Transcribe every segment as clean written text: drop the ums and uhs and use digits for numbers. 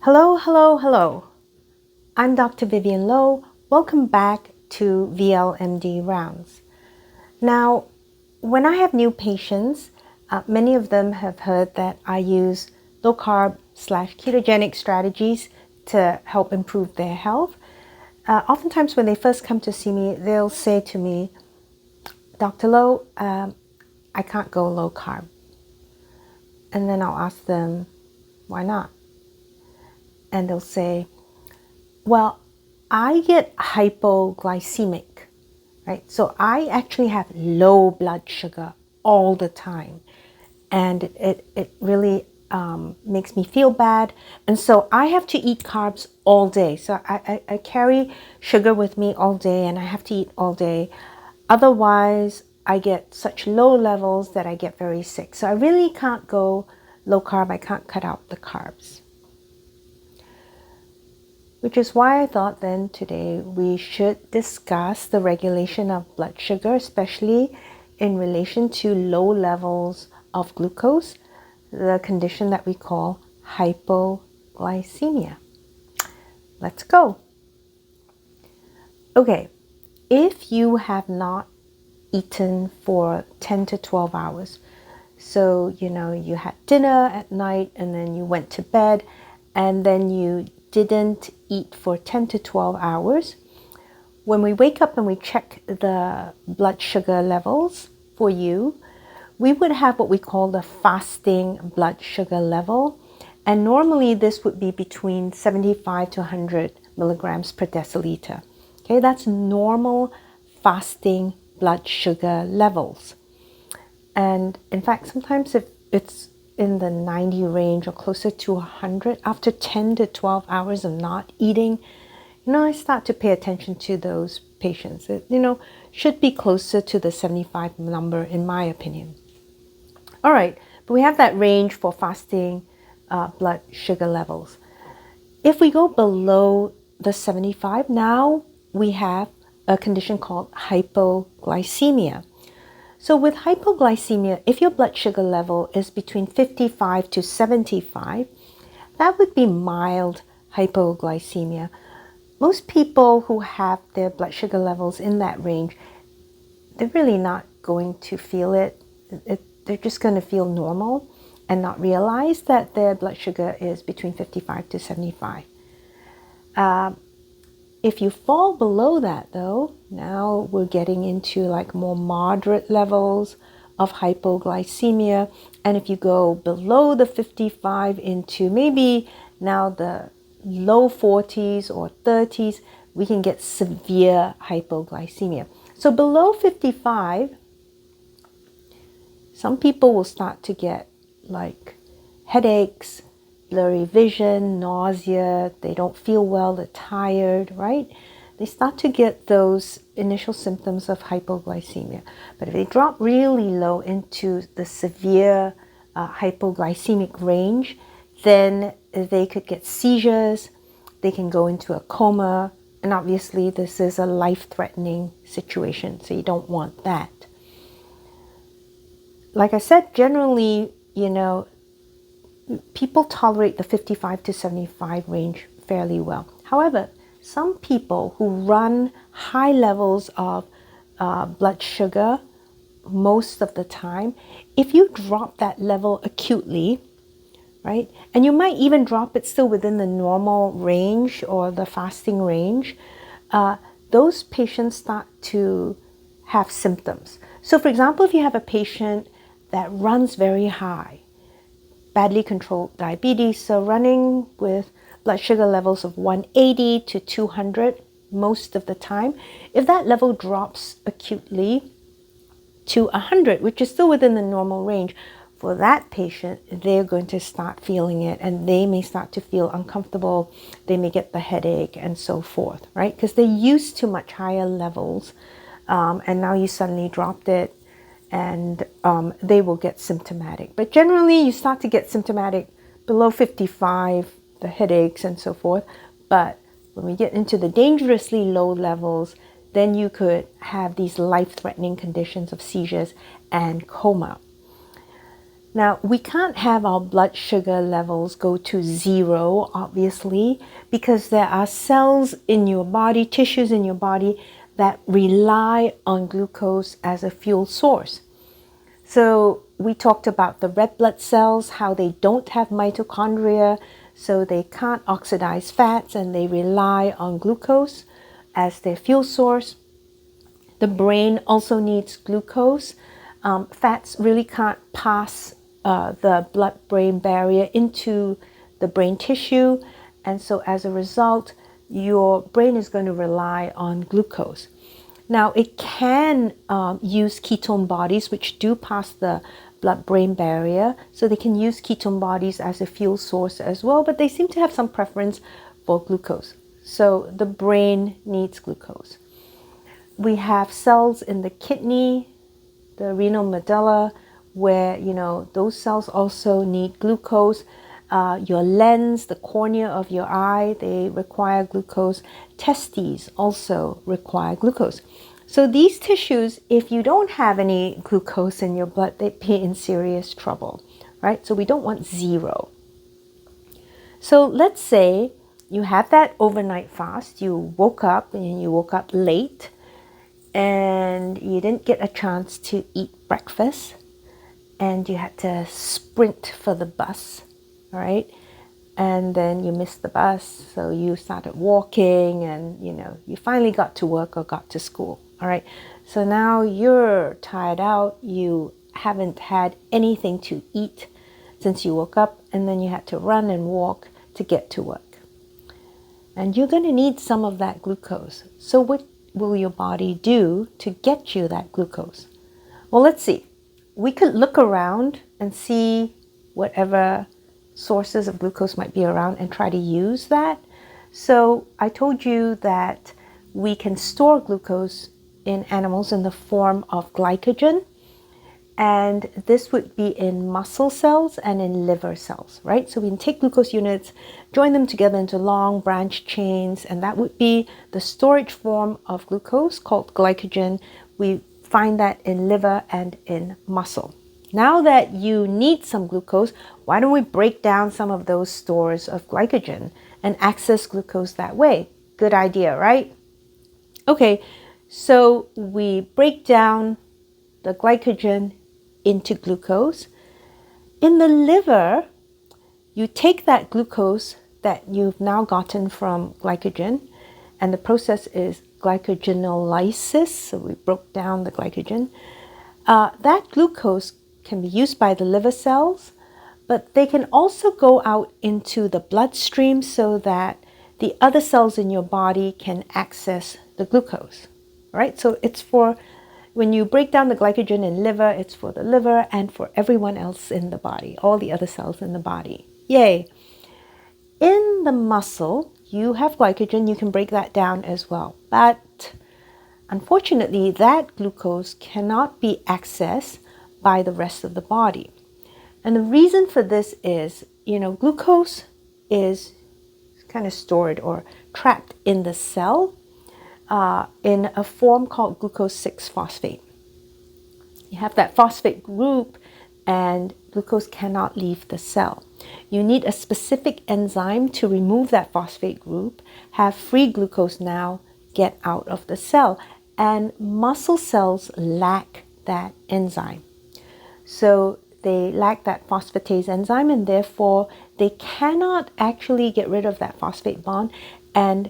Hello, hello, hello. I'm Dr. Vyvyane Lowe. Welcome back to VLMD Rounds. Now, when I have new patients, many of them have heard that I use low carb / ketogenic strategies to help improve their health. Oftentimes when they first come to see me, they'll say to me, Dr. Lowe, I can't go low carb. And then I'll ask them, why not? And they'll say, well, I get hypoglycemic, right? So I actually have low blood sugar all the time. And it really makes me feel bad. And so I have to eat carbs all day. So I carry sugar with me all day and I have to eat all day. Otherwise, I get such low levels that I get very sick. So I really can't go low carb. I can't cut out the carbs. Which is why I thought then today we should discuss the regulation of blood sugar, especially in relation to low levels of glucose, the condition that we call hypoglycemia. Let's go. Okay, if you have not eaten for 10 to 12 hours, so you had dinner at night and then you went to bed and then you didn't eat for 10 to 12 hours. When we wake up and we check the blood sugar levels for you, we would have what we call the fasting blood sugar level. And normally this would be between 75 to 100 milligrams per deciliter. Okay, that's normal fasting blood sugar levels. And in fact, sometimes if it's in the 90 range or closer to 100 after 10 to 12 hours of not eating, I start to pay attention to those patients. It, should be closer to the 75 number in my opinion. All right, but we have that range for fasting blood sugar levels. If we go below the 75, now we have a condition called hypoglycemia. So with hypoglycemia, if your blood sugar level is between 55 to 75, that would be mild hypoglycemia. Most people who have their blood sugar levels in that range, they're really not going to feel it. They're just going to feel normal and not realize that their blood sugar is between 55 to 75. If you fall below that though, now we're getting into like more moderate levels of hypoglycemia. And if you go below the 55 into maybe now the low 40s or 30s, we can get severe hypoglycemia. So below 55, some people will start to get like headaches, blurry vision, nausea, they don't feel well, they're tired, right? They start to get those initial symptoms of hypoglycemia. But if they drop really low into the severe hypoglycemic range, then they could get seizures, they can go into a coma, and obviously this is a life-threatening situation, so you don't want that. Like I said, generally, people tolerate the 55 to 75 range fairly well. However, some people who run high levels of blood sugar most of the time, if you drop that level acutely, right, and you might even drop it still within the normal range or the fasting range, those patients start to have symptoms. So for example, if you have a patient that runs very high, badly controlled diabetes, so running with blood sugar levels of 180 to 200 most of the time, if that level drops acutely to 100, which is still within the normal range, for that patient, they're going to start feeling it and they may start to feel uncomfortable, they may get the headache and so forth, right? Because they're used to much higher levels and now you suddenly dropped it, and they will get symptomatic. But generally, you start to get symptomatic below 55, the headaches and so forth. But when we get into the dangerously low levels, then you could have these life-threatening conditions of seizures and coma. Now, we can't have our blood sugar levels go to zero, obviously, because there are cells in your body, tissues in your body that rely on glucose as a fuel source. So we talked about the red blood cells, how they don't have mitochondria, so they can't oxidize fats and they rely on glucose as their fuel source. The brain also needs glucose. Fats really can't pass the blood-brain barrier into the brain tissue, and so as a result, your brain is going to rely on glucose. Now, it can use ketone bodies, which do pass the blood-brain barrier, so they can use ketone bodies as a fuel source as well, but they seem to have some preference for glucose. So the brain needs glucose. We have cells in the kidney, the renal medulla, where, those cells also need glucose. Your lens, the cornea of your eye, they require glucose. Testes also require glucose. So these tissues, if you don't have any glucose in your blood, they'd be in serious trouble, right? So we don't want zero. So let's say you have that overnight fast, you woke up and you woke up late and you didn't get a chance to eat breakfast and you had to sprint for the bus, all right? And then you missed the bus, so you started walking and, you finally got to work or got to school, all right? So now you're tired out, you haven't had anything to eat since you woke up, and then you had to run and walk to get to work. And you're going to need some of that glucose. So what will your body do to get you that glucose? Well, let's see. We could look around and see whatever sources of glucose might be around and try to use that. So I told you that we can store glucose in animals in the form of glycogen, and this would be in muscle cells and in liver cells, right? So we can take glucose units, join them together into long branch chains, and that would be the storage form of glucose called glycogen. We find that in liver and in muscle. Now that you need some glucose, why don't we break down some of those stores of glycogen and access glucose that way? Good idea, right? Okay, so we break down the glycogen into glucose. In the liver, you take that glucose that you've now gotten from glycogen, and the process is glycogenolysis, so we broke down the glycogen. That glucose can be used by the liver cells, but they can also go out into the bloodstream so that the other cells in your body can access the glucose, right? So it's for, when you break down the glycogen in liver, it's for the liver and for everyone else in the body, all the other cells in the body. Yay! In the muscle, you have glycogen, you can break that down as well. But unfortunately, that glucose cannot be accessed by the rest of the body. And the reason for this is, glucose is kind of stored or trapped in the cell in a form called glucose 6-phosphate. You have that phosphate group and glucose cannot leave the cell. You need a specific enzyme to remove that phosphate group, have free glucose now get out of the cell. And muscle cells lack that enzyme. So they lack that phosphatase enzyme, and therefore they cannot actually get rid of that phosphate bond, and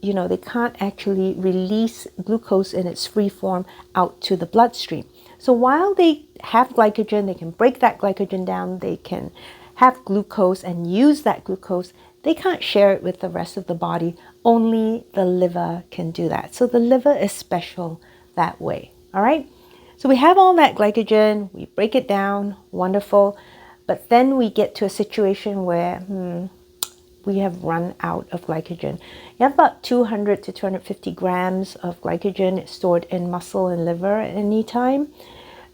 they can't actually release glucose in its free form out to the bloodstream. So while they have glycogen, they can break that glycogen down, they can have glucose and use that glucose, they can't share it with the rest of the body. Only the liver can do that. So the liver is special that way, all right? So we have all that glycogen, we break it down, wonderful, but then we get to a situation where we have run out of glycogen. You have about 200 to 250 grams of glycogen stored in muscle and liver at any time.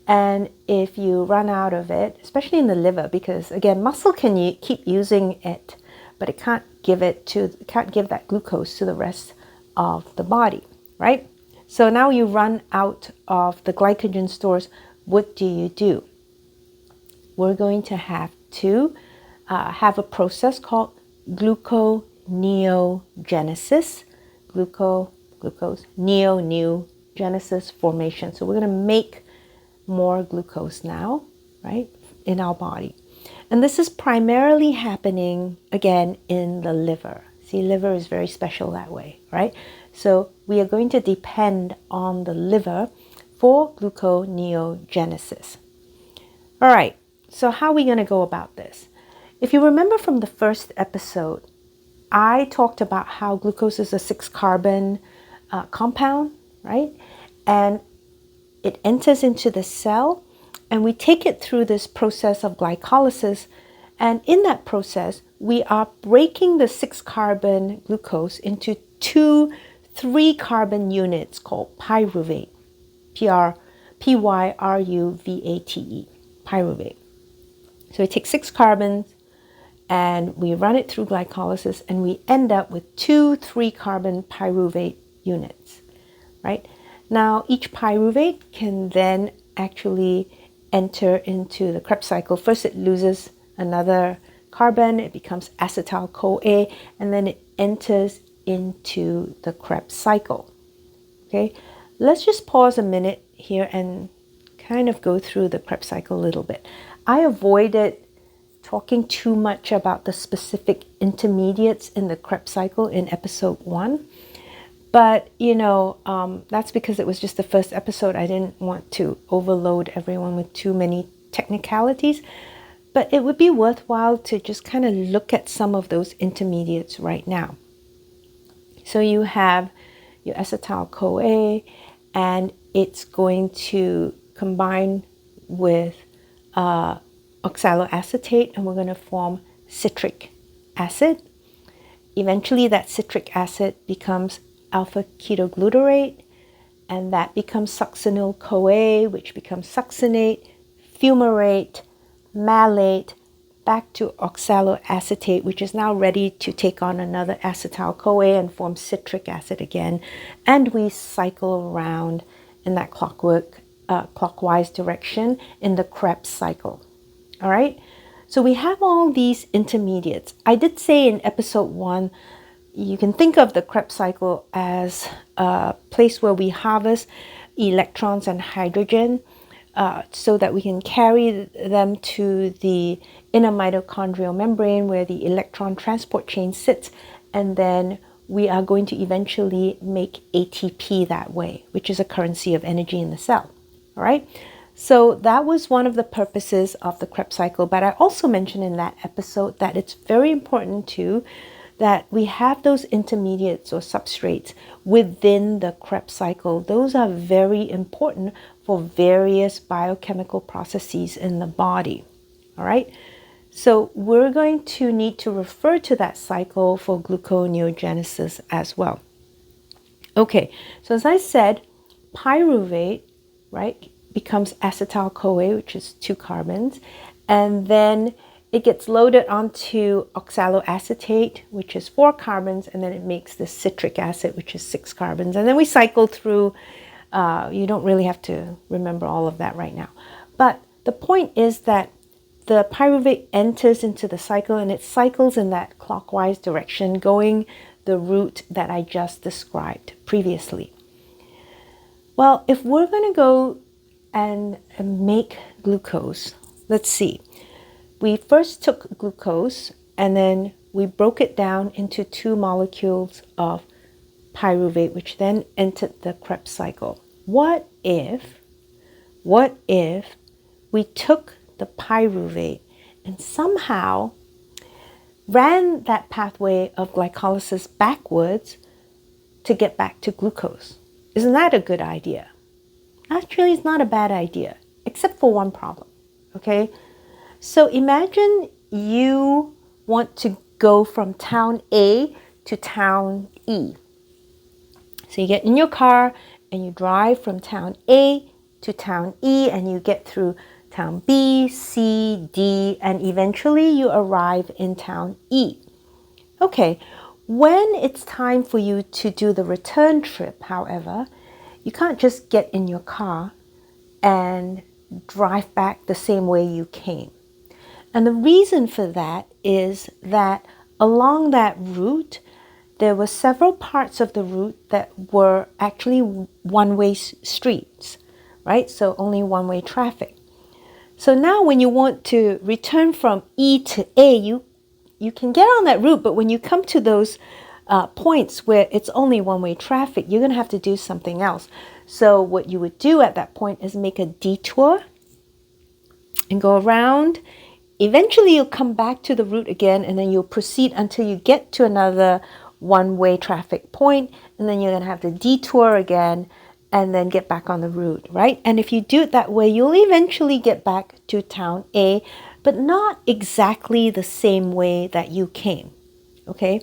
And if you run out of it, especially in the liver, because again, muscle can keep using it, but it can't give that glucose to the rest of the body, right? So now you run out of the glycogen stores. What do? we're going to have to have a process called gluconeogenesis, glucose, neogenesis formation. So we're going to make more glucose now, right, in our body. And this is primarily happening, again, in the liver. See, liver is very special that way, right? So we are going to depend on the liver for gluconeogenesis. All right, so how are we going to go about this? If you remember from the first episode, I talked about how glucose is a 6-carbon compound, right? And it enters into the cell, and we take it through this process of glycolysis. And in that process, we are breaking the 6-carbon glucose into 2 3-carbon units called pyruvate, Pyruvate, pyruvate. So we take 6 carbons and we run it through glycolysis, and we end up with 2 3-carbon pyruvate units, right? Now, each pyruvate can then actually enter into the Krebs cycle. First, it loses another carbon, it becomes acetyl-CoA, and then it enters into the Krebs cycle. Okay, let's just pause a minute here and kind of go through the Krebs cycle a little bit. I avoided talking too much about the specific intermediates in the Krebs cycle in episode 1. But, that's because it was just the first episode. I didn't want to overload everyone with too many technicalities. But it would be worthwhile to just kind of look at some of those intermediates right now. So you have your acetyl-CoA, and it's going to combine with oxaloacetate, and we're going to form citric acid. Eventually, that citric acid becomes alpha-ketoglutarate, and that becomes succinyl-CoA, which becomes succinate, fumarate, malate, back to oxaloacetate, which is now ready to take on another acetyl-CoA and form citric acid again. And we cycle around in that clockwise direction in the Krebs cycle. All right? So we have all these intermediates. I did say in episode 1, you can think of the Krebs cycle as a place where we harvest electrons and hydrogen so that we can carry them to the inner mitochondrial membrane where the electron transport chain sits, and then we are going to eventually make ATP that way, which is a currency of energy in the cell. All right? So that was one of the purposes of the Krebs cycle. But I also mentioned in that episode that it's very important too that we have those intermediates or substrates within the Krebs cycle. Those are very important for various biochemical processes in the body. All right. So we're going to need to refer to that cycle for gluconeogenesis as well. Okay. So as I said, pyruvate, right, becomes acetyl-CoA, which is 2 carbons, and then it gets loaded onto oxaloacetate, which is 4 carbons, and then it makes the citric acid, which is 6 carbons. And then we cycle through, you don't really have to remember all of that right now. But the point is that the pyruvate enters into the cycle, and it cycles in that clockwise direction, going the route that I just described previously. Well, if we're going to go and make glucose, let's see. We first took glucose and then we broke it down into 2 molecules of pyruvate, which then entered the Krebs cycle. What if we took the pyruvate and somehow ran that pathway of glycolysis backwards to get back to glucose? Isn't that a good idea? Actually, it's not a bad idea, except for one problem, okay? So imagine you want to go from town A to town E. So you get in your car and you drive from town A to town E, and you get through town B, C, D, and eventually you arrive in town E. Okay, when it's time for you to do the return trip, however, you can't just get in your car and drive back the same way you came. And the reason for that is that along that route, there were several parts of the route that were actually one-way streets, right? So only one-way traffic. So now when you want to return from E to A, you can get on that route, but when you come to those points where it's only one-way traffic, you're going to have to do something else. So what you would do at that point is make a detour and go around. Eventually you'll come back to the route again, and then you'll proceed until you get to another one-way traffic point, and then you're going to have to detour again and then get back on the route, right? And if you do it that way, you'll eventually get back to town A, but not exactly the same way that you came, okay?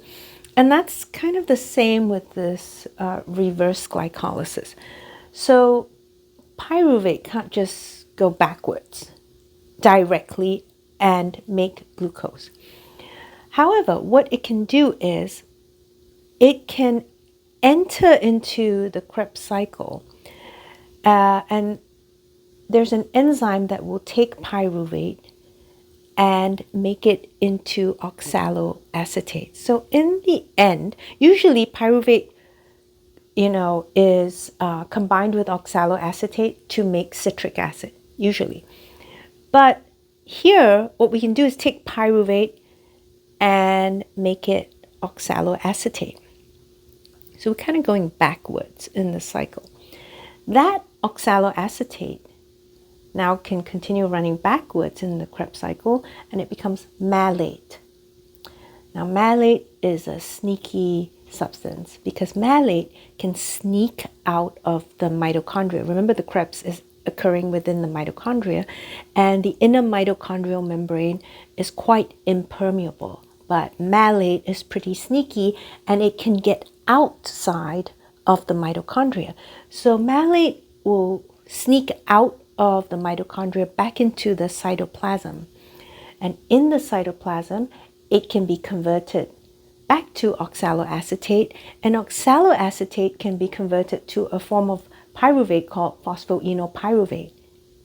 And that's kind of the same with this reverse glycolysis. So pyruvate can't just go backwards directly and make glucose. However, what it can do is it can enter into the Krebs cycle, and there's an enzyme that will take pyruvate and make it into oxaloacetate. So in the end, usually pyruvate, is combined with oxaloacetate to make citric acid, usually. But here, what we can do is take pyruvate and make it oxaloacetate. So we're kind of going backwards in the cycle. That oxaloacetate now can continue running backwards in the Krebs cycle, and it becomes malate. Now malate is a sneaky substance because malate can sneak out of the mitochondria. Remember, the Krebs is occurring within the mitochondria, and the inner mitochondrial membrane is quite impermeable. But malate is pretty sneaky, and it can get outside of the mitochondria. So malate will sneak out of the mitochondria back into the cytoplasm. And in the cytoplasm, it can be converted back to oxaloacetate, and oxaloacetate can be converted to a form of pyruvate called phosphoenolpyruvate.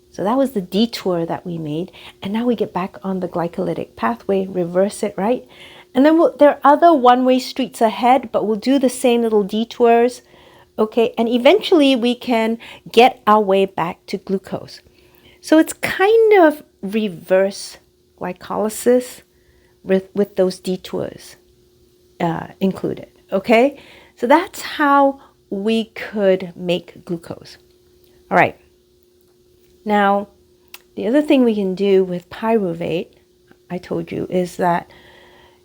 So that was the detour that we made, and now we get back on the glycolytic pathway, reverse it, right? And then there are other one-way streets ahead, but we'll do the same little detours, okay? And eventually we can get our way back to glucose. So it's kind of reverse glycolysis with those detours included, okay? So that's how we could make glucose. All right. Now, the other thing we can do with pyruvate, I told you, is that,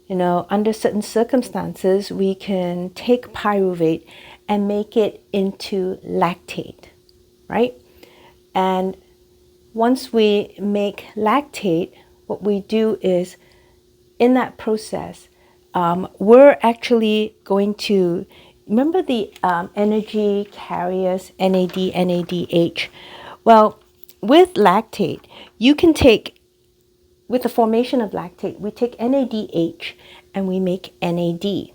under certain circumstances, we can take pyruvate and make it into lactate, right? And once we make lactate, what we do is, in that process, we're actually going to, remember the energy carriers, NAD, NADH? Well, with lactate, you can take, with the formation of lactate, we take NADH and we make NAD,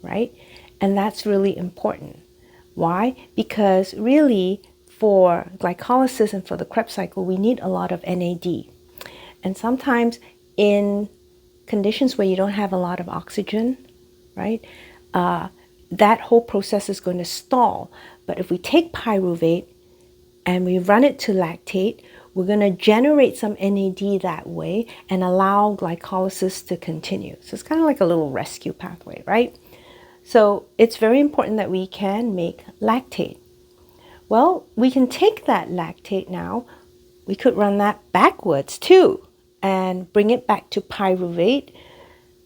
right? And that's really important. Why? Because really, for glycolysis and for the Krebs cycle, we need a lot of NAD. And sometimes in conditions where you don't have a lot of oxygen, right, that whole process is going to stall. But if we take pyruvate and we run it to lactate, we're going to generate some NAD that way and allow glycolysis to continue. So it's kind of like a little rescue pathway, right? So it's very important that we can make lactate. Well, we can take that lactate now. We could run that backwards too and bring it back to pyruvate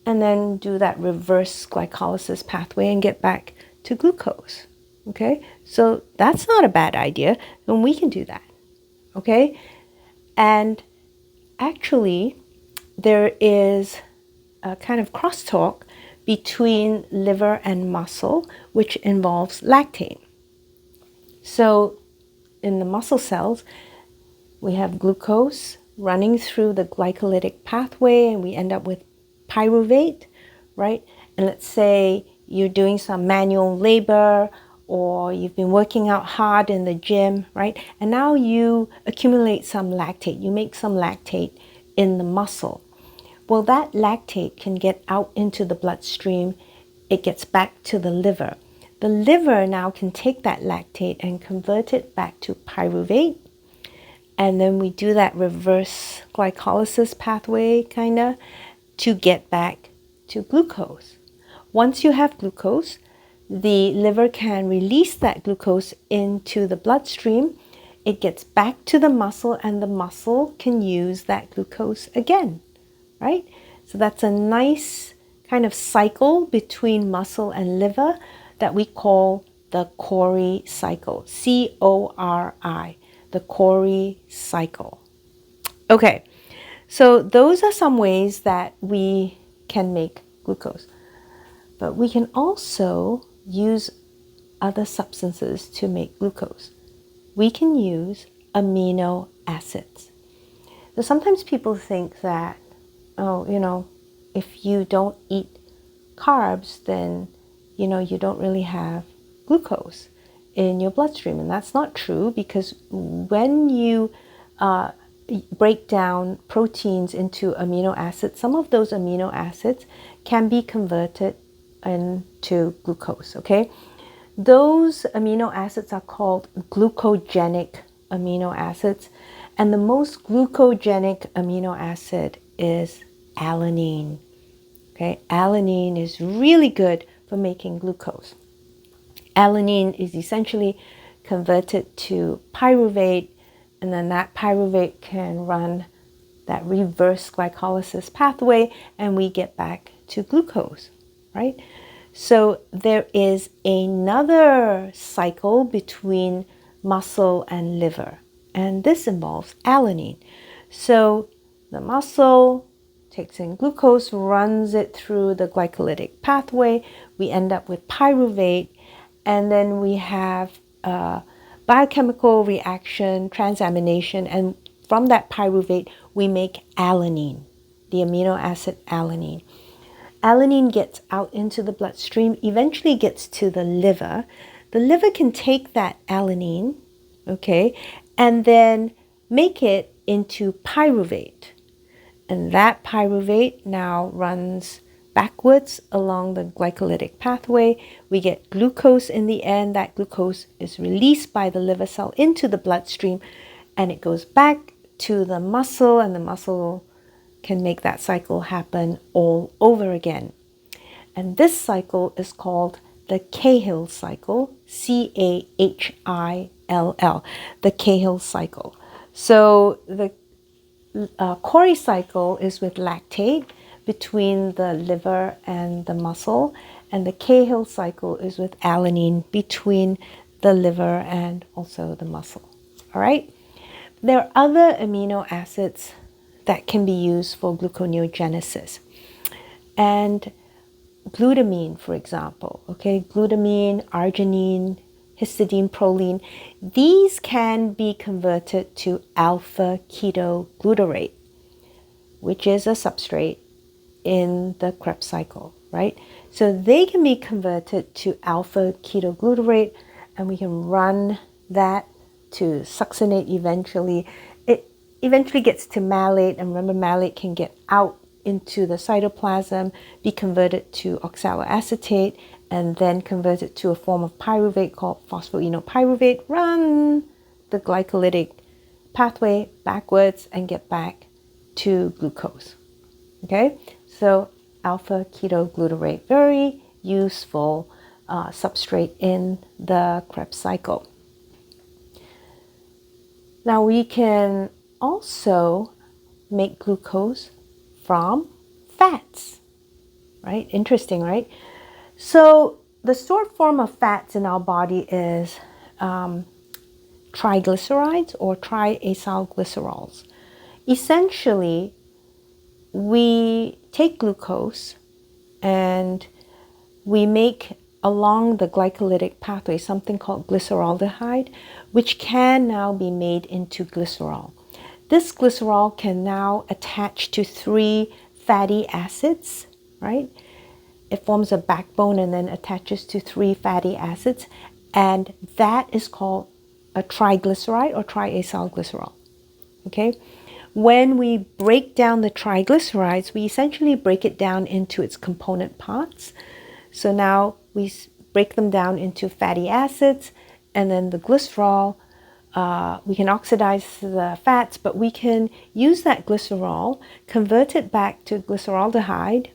and then do that reverse glycolysis pathway and get back to glucose. Okay, so that's not a bad idea, and we can do that. Okay, and actually there is a kind of crosstalk between liver and muscle, which involves lactate. So in the muscle cells, we have glucose running through the glycolytic pathway, and we end up with pyruvate, right? And let's say you're doing some manual labor, or you've been working out hard in the gym, right? And now you accumulate some lactate. You make some lactate in the muscle. Well, that lactate can get out into the bloodstream. It gets back to the liver. The liver now can take that lactate and convert it back to pyruvate. And then we do that reverse glycolysis pathway to get back to glucose. Once you have glucose, the liver can release that glucose into the bloodstream. It gets back to the muscle, and the muscle can use that glucose again, right? So that's a nice kind of cycle between muscle and liver that we call the Cori cycle, C-O-R-I, the Cori cycle. Okay, so those are some ways that we can make glucose. But we can also use other substances to make glucose. We can use amino acids. So sometimes people think that, if you don't eat carbs, then, you don't really have glucose in your bloodstream. And that's not true, because when you break down proteins into amino acids, some of those amino acids can be converted into glucose, okay? Those amino acids are called glucogenic amino acids, and the most glucogenic amino acid is alanine, okay? Alanine is really good for making glucose. Alanine is essentially converted to pyruvate, and then that pyruvate can run that reverse glycolysis pathway, and we get back to glucose, right? So there is another cycle between muscle and liver, and this involves alanine. So the muscle takes in glucose, runs it through the glycolytic pathway. We end up with pyruvate, and then we have a biochemical reaction, transamination, and from that pyruvate, we make alanine, the amino acid alanine. Alanine gets out into the bloodstream, eventually gets to the liver. The liver can take that alanine, okay, and then make it into pyruvate. And that pyruvate now runs backwards along the glycolytic pathway. We get glucose in the end. That glucose is released by the liver cell into the bloodstream, and it goes back to the muscle, and the muscle can make that cycle happen all over again. And this cycle is called the Cahill cycle, C-A-H-I-L-L, the Cahill cycle. So the Cori cycle is with lactate between the liver and the muscle, and the Cahill cycle is with alanine between the liver and also the muscle. All right? There are other amino acids that can be used for gluconeogenesis. And glutamine, for example, okay, glutamine, arginine, histidine, proline, these can be converted to alpha ketoglutarate, which is a substrate in the Krebs cycle, right? So they can be converted to alpha ketoglutarate, and we can run that to succinate eventually. It eventually gets to malate, and remember, malate can get out into the cytoplasm, be converted to oxaloacetate, and then converted to a form of pyruvate called phosphoenolpyruvate, run the glycolytic pathway backwards and get back to glucose. Okay, so alpha ketoglutarate, very useful substrate in the Krebs cycle. Now we can also make glucose from fats, right? Interesting, right? So the stored form of fats in our body is triglycerides or triacylglycerols. Essentially, we take glucose and we make along the glycolytic pathway something called glyceraldehyde, which can now be made into glycerol. This glycerol can now attach to 3 fatty acids, right? It forms a backbone and then attaches to 3 fatty acids, and that is called a triglyceride or triacylglycerol. Okay? When we break down the triglycerides, we essentially break it down into its component parts. So now we break them down into fatty acids, and then the glycerol. We can oxidize the fats, but we can use that glycerol, convert it back to glyceraldehyde,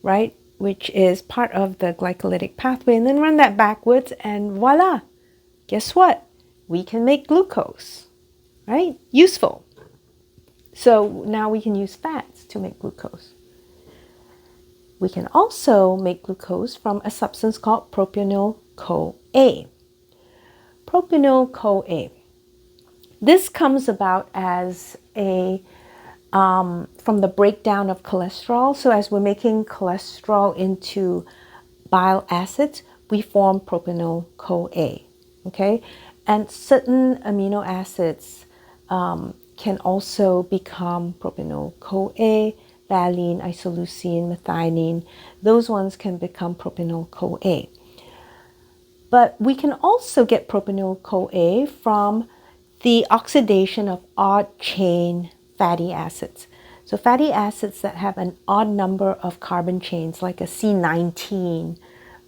right, which is part of the glycolytic pathway, and then run that backwards, and voila, guess what? We can make glucose, right? Useful. So now we can use fats to make glucose. We can also make glucose from a substance called propionyl-CoA. Propionyl-CoA. This comes about as from the breakdown of cholesterol. So as we're making cholesterol into bile acids, we form propionyl-CoA. Okay, and certain amino acids can also become propionyl-CoA, valine, isoleucine, methionine. Those ones can become propionyl-CoA. But we can also get propionyl-CoA from the oxidation of odd chain fatty acids. So fatty acids that have an odd number of carbon chains, like a C19,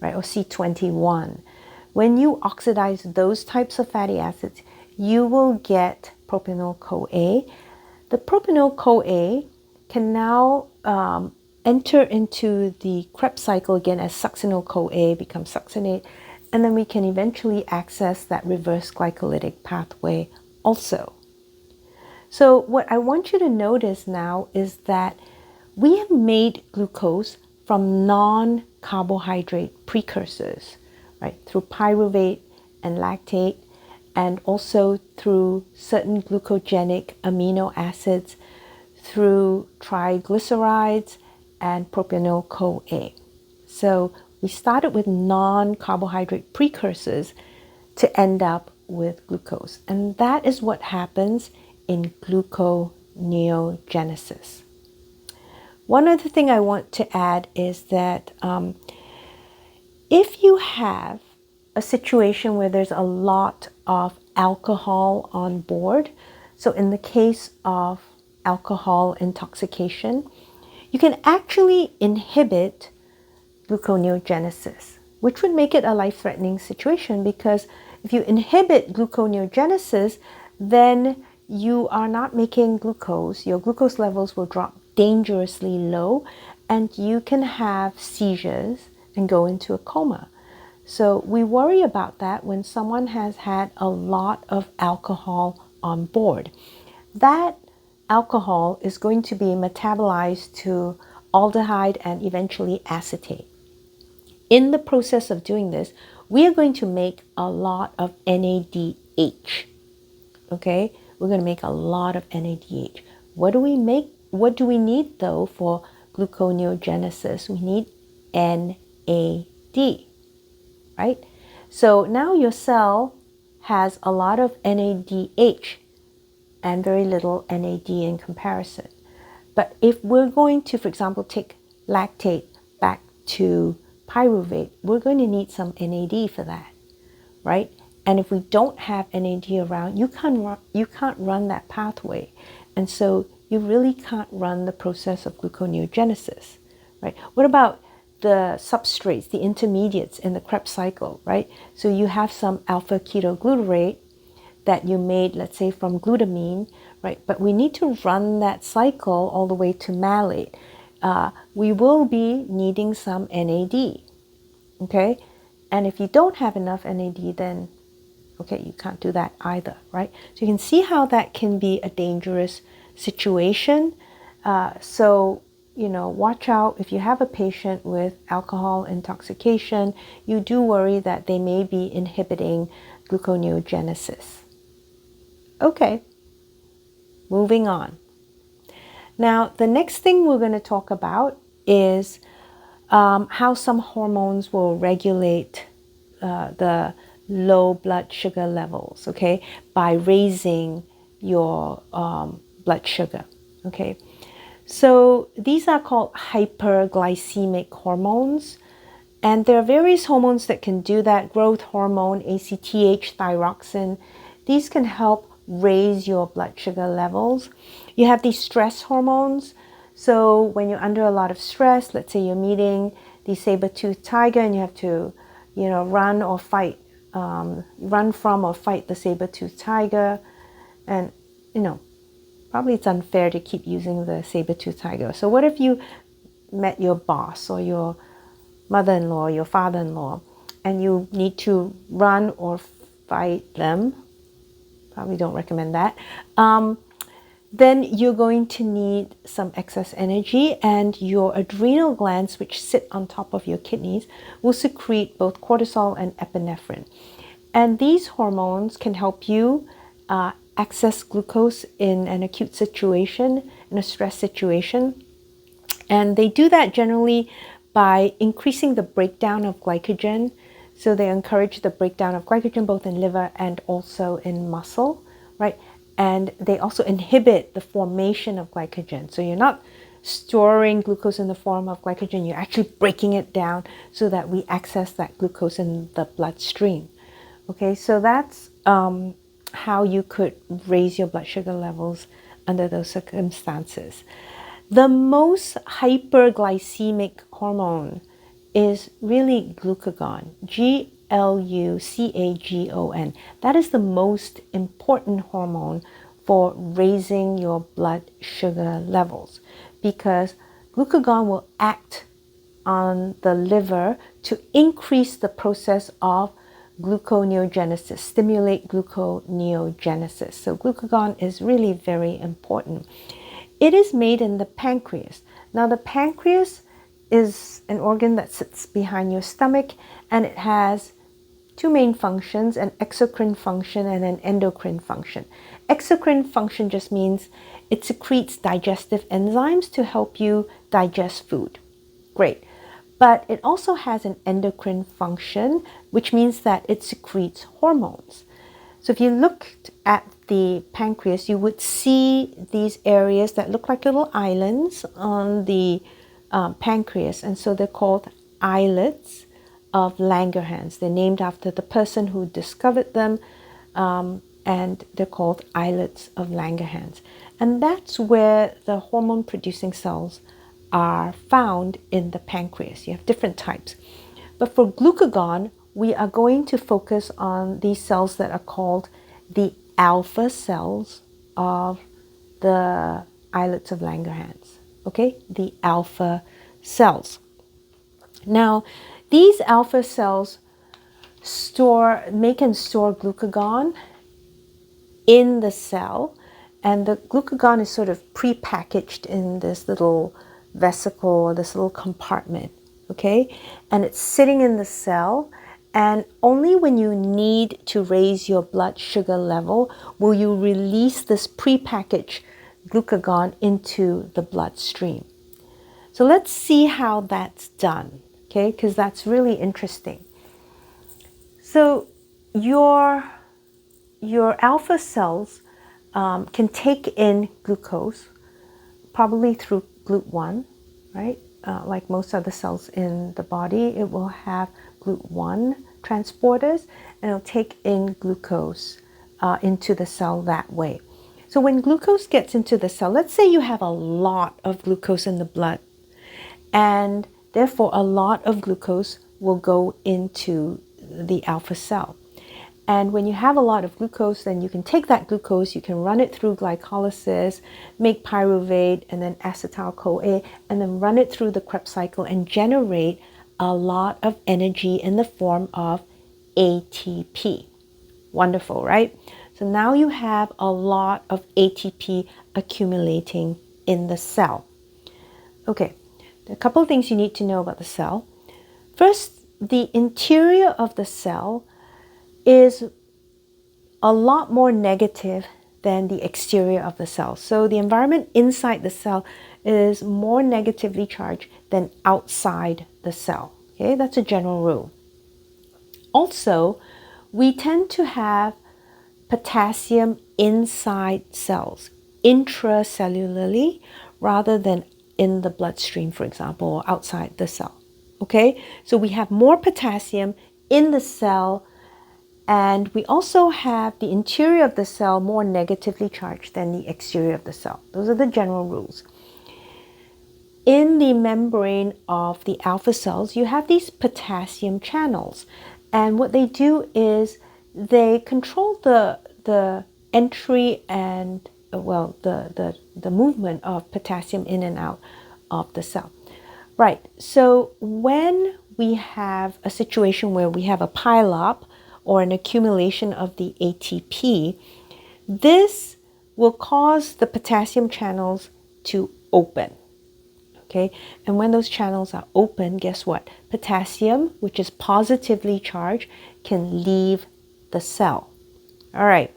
right, or C21. When you oxidize those types of fatty acids, you will get propionyl-CoA. The propionyl-CoA can now enter into the Krebs cycle again as succinyl-CoA becomes succinate, and then we can eventually access that reverse glycolytic pathway also. So what I want you to notice now is that we have made glucose from non-carbohydrate precursors, right, through pyruvate and lactate, and also through certain glucogenic amino acids, through triglycerides and propionyl-CoA. So we started with non-carbohydrate precursors to end up with glucose. And that is what happens in gluconeogenesis. One other thing I want to add is that if you have a situation where there's a lot of alcohol on board, so in the case of alcohol intoxication, you can actually inhibit gluconeogenesis, which would make it a life-threatening situation, because if you inhibit gluconeogenesis, then you are not making glucose. Your glucose levels will drop dangerously low, and you can have seizures and go into a coma. So we worry about that when someone has had a lot of alcohol on board. That alcohol is going to be metabolized to aldehyde and eventually acetate. In the process of doing this, we are going to make a lot of NADH. Okay, we're going to make a lot of NADH. What do we make? What do we need though for gluconeogenesis? We need NAD, right? So now your cell has a lot of NADH and very little NAD in comparison. But if we're going to, for example, take lactate back to pyruvate, we're going to need some NAD for that, right? And if we don't have NAD around, you can't run that pathway. And so you really can't run the process of gluconeogenesis, right? What about the substrates, the intermediates in the Krebs cycle, right? So you have some alpha ketoglutarate that you made, let's say, from glutamine, right? But we need to run that cycle all the way to malate. We will be needing some NAD, okay? And if you don't have enough NAD, then, okay, you can't do that either, right? So you can see how that can be a dangerous situation. So, you know, watch out if you have a patient with alcohol intoxication, you do worry that they may be inhibiting gluconeogenesis. Okay, moving on. Now, the next thing we're going to talk about is how some hormones will regulate the low blood sugar levels, okay, by raising your blood sugar, okay. So these are called hyperglycemic hormones, and there are various hormones that can do that. Growth hormone, ACTH, thyroxine, these can help raise your blood sugar levels. You have these stress hormones. So when you're under a lot of stress, let's say you're meeting the saber-toothed tiger and you have to, run or fight, run from or fight the saber-toothed tiger. And, probably it's unfair to keep using the saber-toothed tiger. So what if you met your boss or your mother-in-law, your father-in-law, and you need to run or fight them? Probably don't recommend that. Then you're going to need some excess energy, and your adrenal glands, which sit on top of your kidneys, will secrete both cortisol and epinephrine. And these hormones can help you access glucose in an acute situation, in a stress situation. And they do that generally by increasing the breakdown of glycogen. So they encourage the breakdown of glycogen both in liver and also in muscle, right? And they also inhibit the formation of glycogen. So you're not storing glucose in the form of glycogen, you're actually breaking it down so that we access that glucose in the bloodstream. Okay, so that's how you could raise your blood sugar levels under those circumstances. The most hyperglycemic hormone is really glucagon, glucagon. That is the most important hormone for raising your blood sugar levels, because glucagon will act on the liver to increase the process of gluconeogenesis, stimulate gluconeogenesis. So glucagon is really very important. It is made in the pancreas. Now the pancreas is an organ that sits behind your stomach, and it has two main functions, an exocrine function and an endocrine function. Exocrine function just means it secretes digestive enzymes to help you digest food. Great. But it also has an endocrine function, which means that it secretes hormones. So if you looked at the pancreas, you would see these areas that look like little islands on the pancreas. And so they're called islets of Langerhans. They're named after the person who discovered them, and they're called islets of Langerhans. And that's where the hormone-producing cells are found in the pancreas. You have different types. But for glucagon, we are going to focus on these cells that are called the alpha cells of the islets of Langerhans. Okay, the alpha cells. Now, these alpha cells make and store glucagon in the cell, and the glucagon is sort of pre-packaged in this little vesicle or this little compartment, okay? And it's sitting in the cell, and only when you need to raise your blood sugar level will you release this pre-packaged glucagon into the bloodstream. So let's see how that's done, okay? Because that's really interesting. So your alpha cells can take in glucose, probably through GLUT1, right? Like most other cells in the body, it will have GLUT1 transporters, and it'll take in glucose into the cell that way. So when glucose gets into the cell, let's say you have a lot of glucose in the blood, and therefore a lot of glucose will go into the alpha cell. And when you have a lot of glucose, then you can take that glucose, you can run it through glycolysis, make pyruvate and then acetyl-CoA, and then run it through the Krebs cycle and generate a lot of energy in the form of ATP. Wonderful, right? So now you have a lot of ATP accumulating in the cell. Okay, a couple of things you need to know about the cell. First, the interior of the cell is a lot more negative than the exterior of the cell. So the environment inside the cell is more negatively charged than outside the cell. Okay, that's a general rule. Also, we tend to have potassium inside cells, intracellularly, rather than in the bloodstream, for example, or outside the cell. Okay, so we have more potassium in the cell And we also have the interior of the cell more negatively charged than the exterior of the cell. Those are the general rules. In the membrane of the alpha cells, you have these potassium channels. And what they do is they control the entry and, well, the movement of potassium in and out of the cell. Right, so when we have a situation where we have a pileup or an accumulation of the ATP, this will cause the potassium channels to open. Okay, and when those channels are open, guess what? Potassium, which is positively charged, can leave the cell. All right.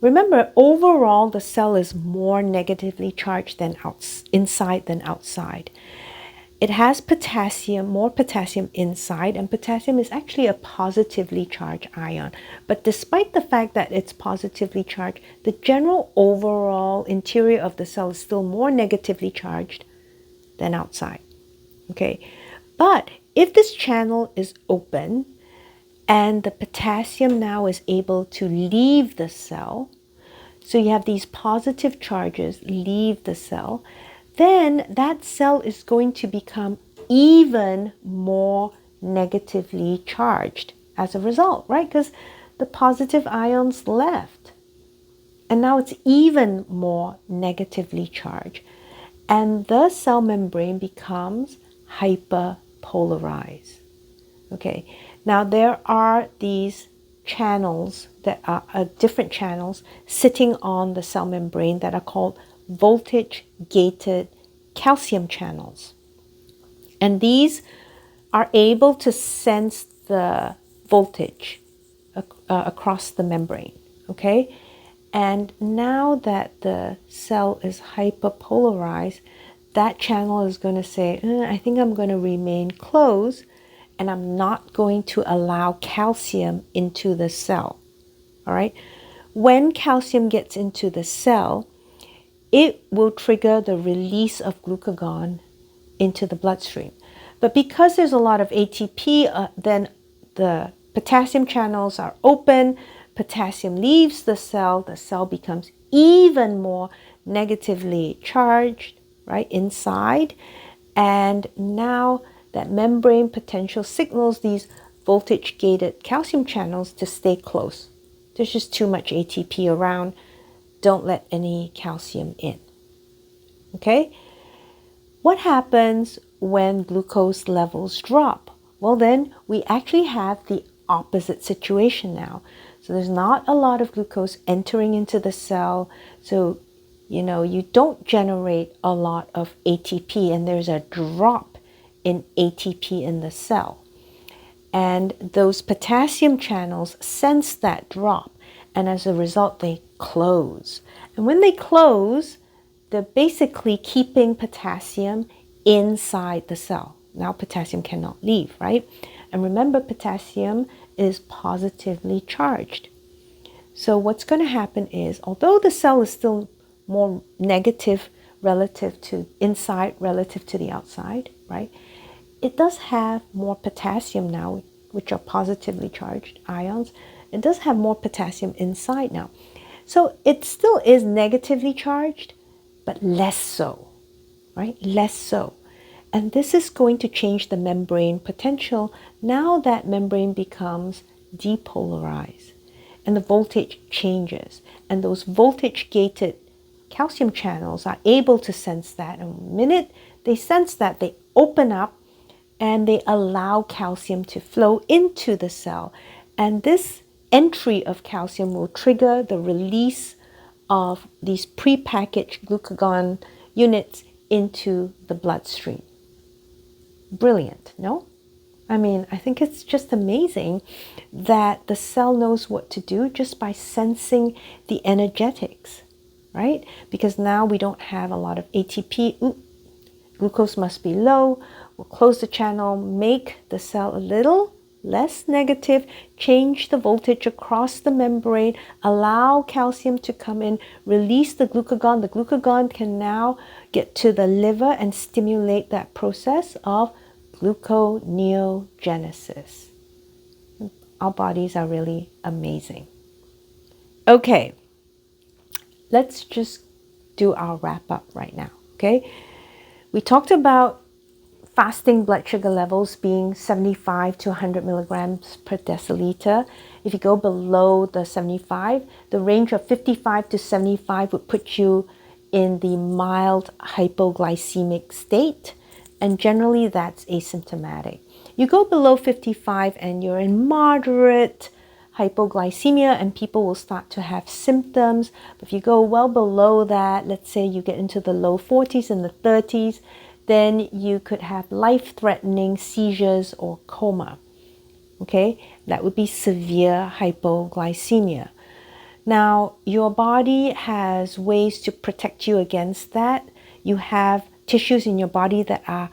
Remember, overall, the cell is more negatively charged than inside than outside. It has potassium, more potassium inside, and potassium is actually a positively charged ion. But despite the fact that it's positively charged, the general overall interior of the cell is still more negatively charged than outside. Okay, but if this channel is open and the potassium now is able to leave the cell, so you have these positive charges leave the cell, then that cell is going to become even more negatively charged as a result, right? Because the positive ions left. And now it's even more negatively charged. And the cell membrane becomes hyperpolarized. Okay, now there are these channels that are different channels sitting on the cell membrane that are called voltage-gated calcium channels. And these are able to sense the voltage across the membrane, okay? And now that the cell is hyperpolarized, that channel is going to say, I think I'm going to remain closed and I'm not going to allow calcium into the cell, all right? When calcium gets into the cell, it will trigger the release of glucagon into the bloodstream. But because there's a lot of ATP, then the potassium channels are open, potassium leaves the cell becomes even more negatively charged, right, inside. And now that membrane potential signals these voltage-gated calcium channels to stay close. There's just too much ATP around. Don't let any calcium in. Okay? What happens when glucose levels drop? Well, then we actually have the opposite situation now. So there's not a lot of glucose entering into the cell. So, you don't generate a lot of ATP, and there's a drop in ATP in the cell. And those potassium channels sense that drop, and as a result, they close. And when they close, they're basically keeping potassium inside the cell. Now potassium cannot leave, right? And remember, potassium is positively charged. So what's going to happen is, although the cell is still more negative relative to inside relative to the outside, right? It does have more potassium now, which are positively charged ions. It does have more potassium inside now. So it still is negatively charged, but less so, right? Less so. And this is going to change the membrane potential now that membrane becomes depolarized and the voltage changes. And those voltage-gated calcium channels are able to sense that. And the minute they sense that, they open up and they allow calcium to flow into the cell. And this entry of calcium will trigger the release of these prepackaged glucagon units into the bloodstream. Brilliant, no? I mean, I think it's just amazing that the cell knows what to do just by sensing the energetics, right? Because now we don't have a lot of ATP. Glucose must be low. We'll close the channel, make the cell a little less negative, change the voltage across the membrane, allow calcium to come in, release the glucagon. The glucagon can now get to the liver and stimulate that process of gluconeogenesis. our bodies are really amazing. Okay, let's just do our wrap up right now, okay? We talked about fasting blood sugar levels being 75 to 100 milligrams per deciliter. If you go below the 75, the range of 55 to 75 would put you in the mild hypoglycemic state, and generally that's asymptomatic. You go below 55 and you're in moderate hypoglycemia, and people will start to have symptoms. But if you go well below that, let's say you get into the low 40s and the 30s, then you could have life-threatening seizures or coma. Okay, that would be severe hypoglycemia. Now, your body has ways to protect you against that. You have tissues in your body that are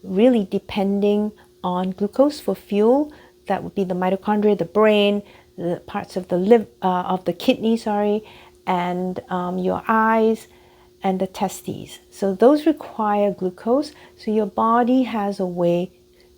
really depending on glucose for fuel. That would be the mitochondria, the brain, the parts of the kidney, and your eyes and the testes. So those require glucose. So your body has a way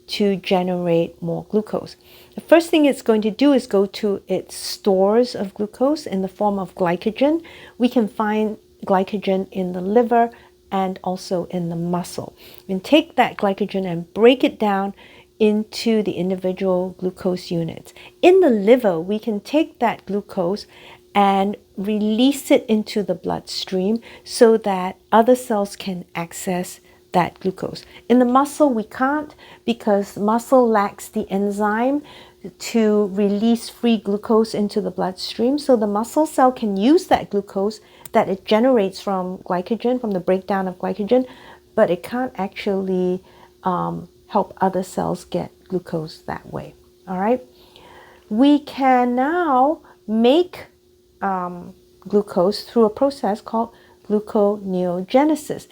to generate more glucose. The first thing it's going to do is go to its stores of glucose in the form of glycogen. We can find glycogen in the liver and also in the muscle. You can take that glycogen and break it down into the individual glucose units. In the liver, we can take that glucose and release it into the bloodstream so that other cells can access that glucose. In the muscle, we can't, because muscle lacks the enzyme to release free glucose into the bloodstream. So the muscle cell can use that glucose that it generates from glycogen, from the breakdown of glycogen, but it can't actually help other cells get glucose that way. All right. We can now make glucose through a process called gluconeogenesis.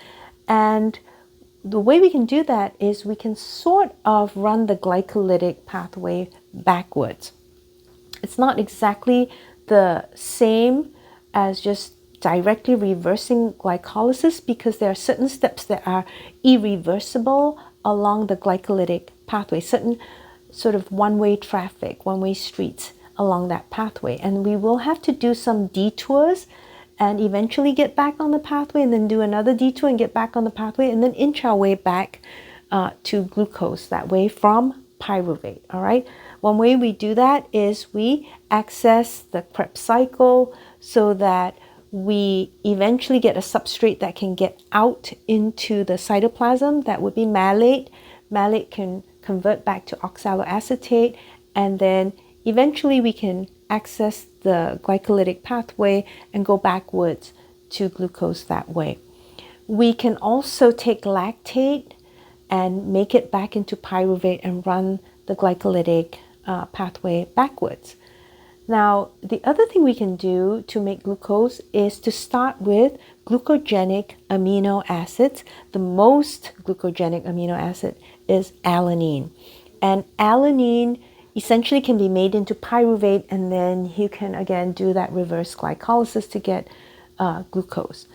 And the way we can do that is we can sort of run the glycolytic pathway backwards. It's not exactly the same as just directly reversing glycolysis, because there are certain steps that are irreversible along the glycolytic pathway, certain sort of one-way traffic, one-way streets along that pathway. And we will have to do some detours and eventually get back on the pathway, and then do another detour and get back on the pathway, and then inch our way back to glucose that way from pyruvate. All right. One way we do that is we access the Krebs cycle so that we eventually get a substrate that can get out into the cytoplasm. That would be malate. Malate can convert back to oxaloacetate, and then eventually we can access the glycolytic pathway and go backwards to glucose that way. We can also take lactate and make it back into pyruvate and run the glycolytic pathway backwards. Now, the other thing we can do to make glucose is to start with glucogenic amino acids. The most glucogenic amino acid is alanine. And alanine essentially can be made into pyruvate, and then you can again do that reverse glycolysis to get glucose.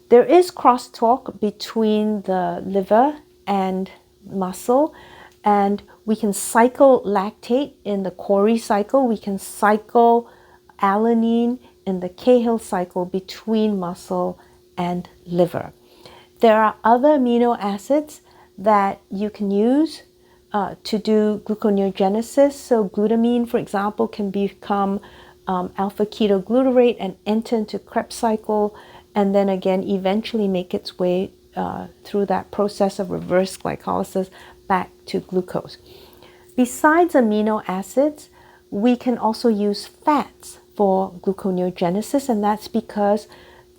There is crosstalk between the liver and muscle, and we can cycle lactate in the Cori cycle. We can cycle alanine in the Cahill cycle between muscle and liver. There are other amino acids that you can use to do gluconeogenesis. So glutamine, for example, can become alpha ketoglutarate and enter into Krebs cycle, and then again eventually make its way through that process of reverse glycolysis back to glucose. Besides amino acids, we can also use fats for gluconeogenesis, and that's because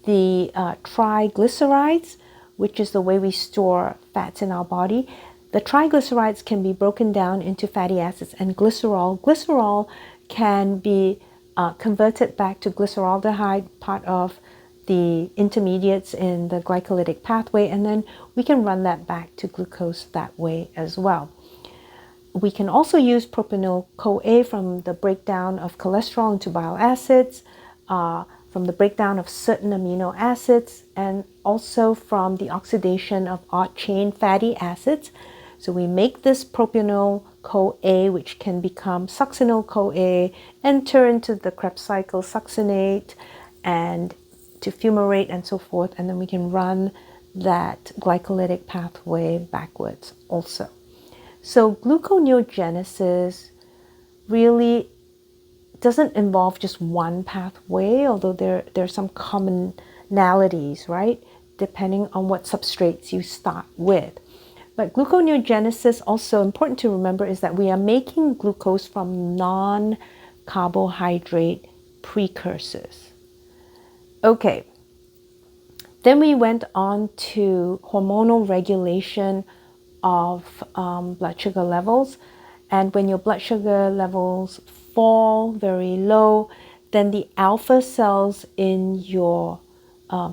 the triglycerides, which is the way we store fats in our body, the triglycerides can be broken down into fatty acids and glycerol. Glycerol can be converted back to glyceraldehyde, part of the intermediates in the glycolytic pathway, and then we can run that back to glucose that way as well. We can also use propionyl-CoA from the breakdown of cholesterol into bile acids, from the breakdown of certain amino acids, and also from the oxidation of odd chain fatty acids So we make this propionyl-CoA, which can become succinyl-CoA, enter into the Krebs cycle, succinate, and to fumarate and so forth, and then we can run that glycolytic pathway backwards also. So gluconeogenesis really doesn't involve just one pathway, although there are some commonalities, right? Depending on what substrates you start with. But gluconeogenesis, also important to remember, is that we are making glucose from non-carbohydrate precursors. Okay, then we went on to hormonal regulation of blood sugar levels. And when your blood sugar levels fall very low, then the alpha cells in your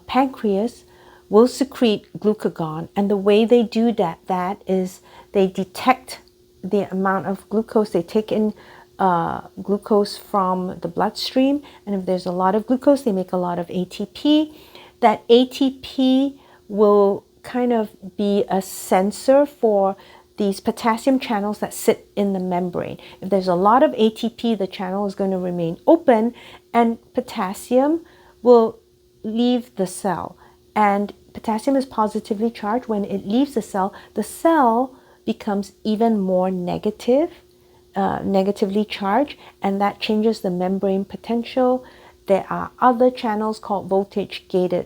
pancreas will secrete glucagon. And the way they do that is they detect the amount of glucose. They take in glucose from the bloodstream. And if there's a lot of glucose, they make a lot of ATP. That ATP will kind of be a sensor for these potassium channels that sit in the membrane. If there's a lot of ATP, the channel is going to remain open and potassium will leave the cell. And potassium is positively charged. When it leaves the cell becomes even more negatively charged, and that changes the membrane potential. There are other channels called voltage-gated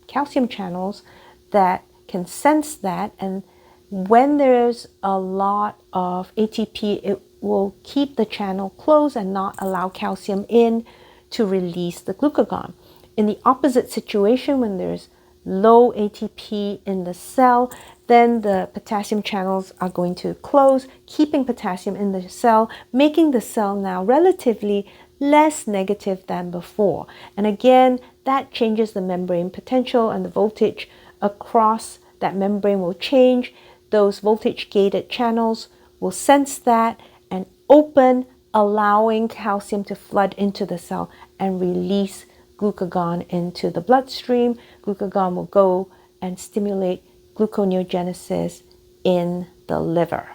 calcium channels that can sense that, and when there's a lot of ATP, it will keep the channel closed and not allow calcium in to release the glucagon. In the opposite situation, when there's low ATP in the cell, then the potassium channels are going to close, keeping potassium in the cell, making the cell now relatively less negative than before. And again, that changes the membrane potential, and the voltage across that membrane will change. Those voltage-gated channels will sense that and open, allowing calcium to flood into the cell and release glucagon into the bloodstream. Glucagon will go and stimulate gluconeogenesis in the liver.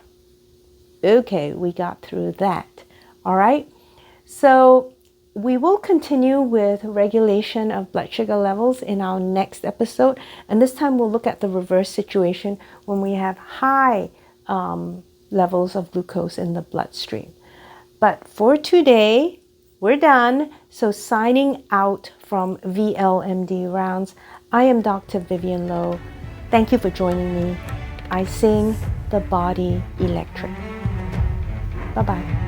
Okay, we got through that. All right, so we will continue with regulation of blood sugar levels in our next episode, and this time we'll look at the reverse situation when we have high levels of glucose in the bloodstream. But for today, we're done. So signing out from VLMD Rounds, I am Dr. Vyvyane Loh. Thank you for joining me. I sing the body electric. Bye-bye.